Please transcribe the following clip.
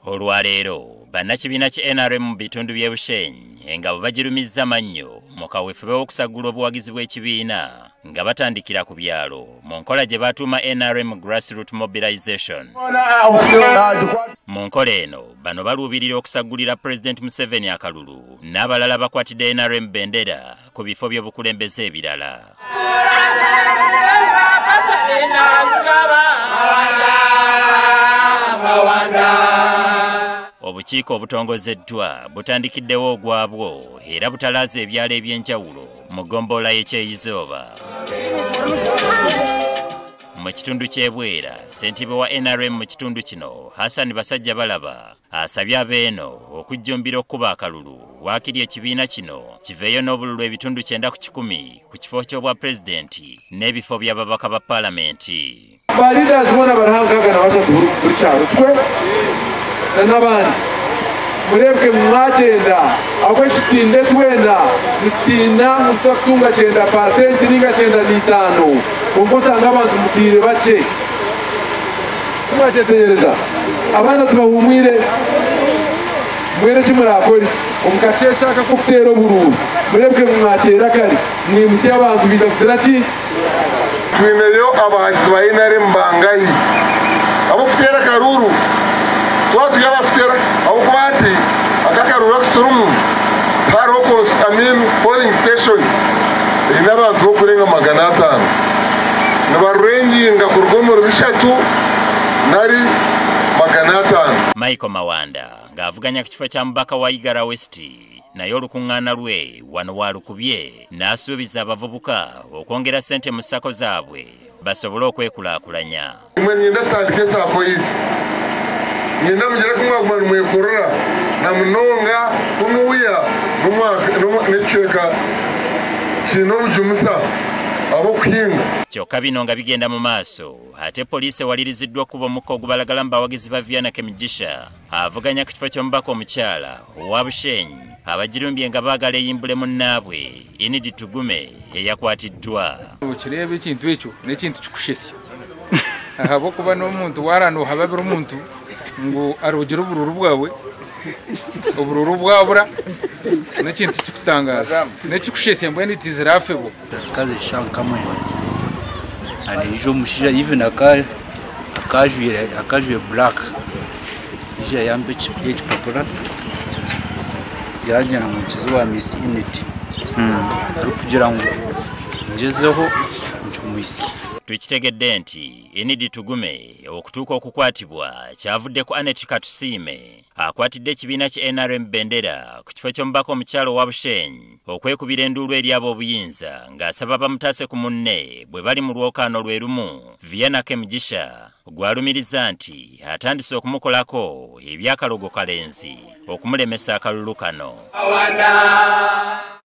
Olwaleero bannakibiina ki NRM mu bitundu by'e Bushenyi nga bagirumizza mannyo mu kaweefube w'okusagula obuwagizi bw'ekibiina nga batandikira ku byalo mu nkola gye batuuma NRM Grassroots Mobilization. Mu nkola eno bano baluubirira okusagulira President Museveni akalulu n'abalala bakwatidde NRM bendera ku bifo by'obukulembeze ebirala. Obukiiko obutongozeddwa butandikiddewo ogwabwo era butalaaza ebyalo eby'enjawulo mu ggombolola y'ekyeyizooba. Mu kitundu ky'e Bwera, ssentebe wa NRM mu kitundu kino Hassan Basajja Balaba asabye abeeno okujjumbira okuba akalulu waakiri ekibiina kino kiveeyo n'obululu ebitundu 9 ku 10 ku kifo ky'obwa pulezidenti n'ebifo by'ababaka ba paalamenti. N'abandi murebwe mwagenda aho kitinde twenda nikitina mutsakunga 9% ninga 95 umbusanga abantu mukire bace mwatetereza abana tubahumwire mwere kimurakori omukashesha akakutera bururu murebwe mwakera kali mwimusi abantu biza kutiraki twineyo abahanzi ba NRM bangayi abo kutera karuru watu yaba kutera abo kubati akakarura kuturumu harokos polling station inabantu kurenga 500 nabarengi nga kurugomoro bishatu nari 500. Michael Mawanda ng'avuganya ku kifo kya mubaka wa Igara West naye olukuŋŋaana lwe wano walukubye n'asuubiza abavubuka okwongera ssente mu ssako zaabwe basobole okwekulaakulanya. Nyenda mujere kumwa mwekorera na munonga kumuya n'ecweka kino bujumusa abo kuhinga. Kyokka bino nga bigenda mu maaso ate poliisi ewaliriziddwa kuba omukka ogubalagala mu bawagizi ba Viana Kemigisha avuganya ku kifo ky'omubaka omukyala owa Bushenyi abagirumbye nga baagala eyimbule munnaabwe Enid Tugume eyakwatiddwa. Okireba ekintu ekyo n'ekintu kikushesya ahabwokuba n'omuntu warano hababira omuntu ngo arogira ubururu bwawe ubururu bwabura n'ekintu kikutangaza n'ekikushesya mbwe nitizirafe bo kazi shankamwe anijo mushija even akajwe black ija yambe chipapura yajya mu kizuwa Miss Unity ari kugira ngo ngezeho ncumwisi. Tukitegedde nti Enid Tugume okutuuka okukwatibwa kyavudde ku Anet Katusiime akwatidde ekibiina ki NRM bendera ku kifo ky'omubaka omukyalo wa Bushenyi okwekubira enduulu eri ab'obuyinza ng'asaba bamutaase ku munne bwe bali mu lwokaano lwe lumu. Viana Kemigisha gwalumiriza nti atandise okumukolako ebyakalogo kalenzi okumulemesa akalulu kano.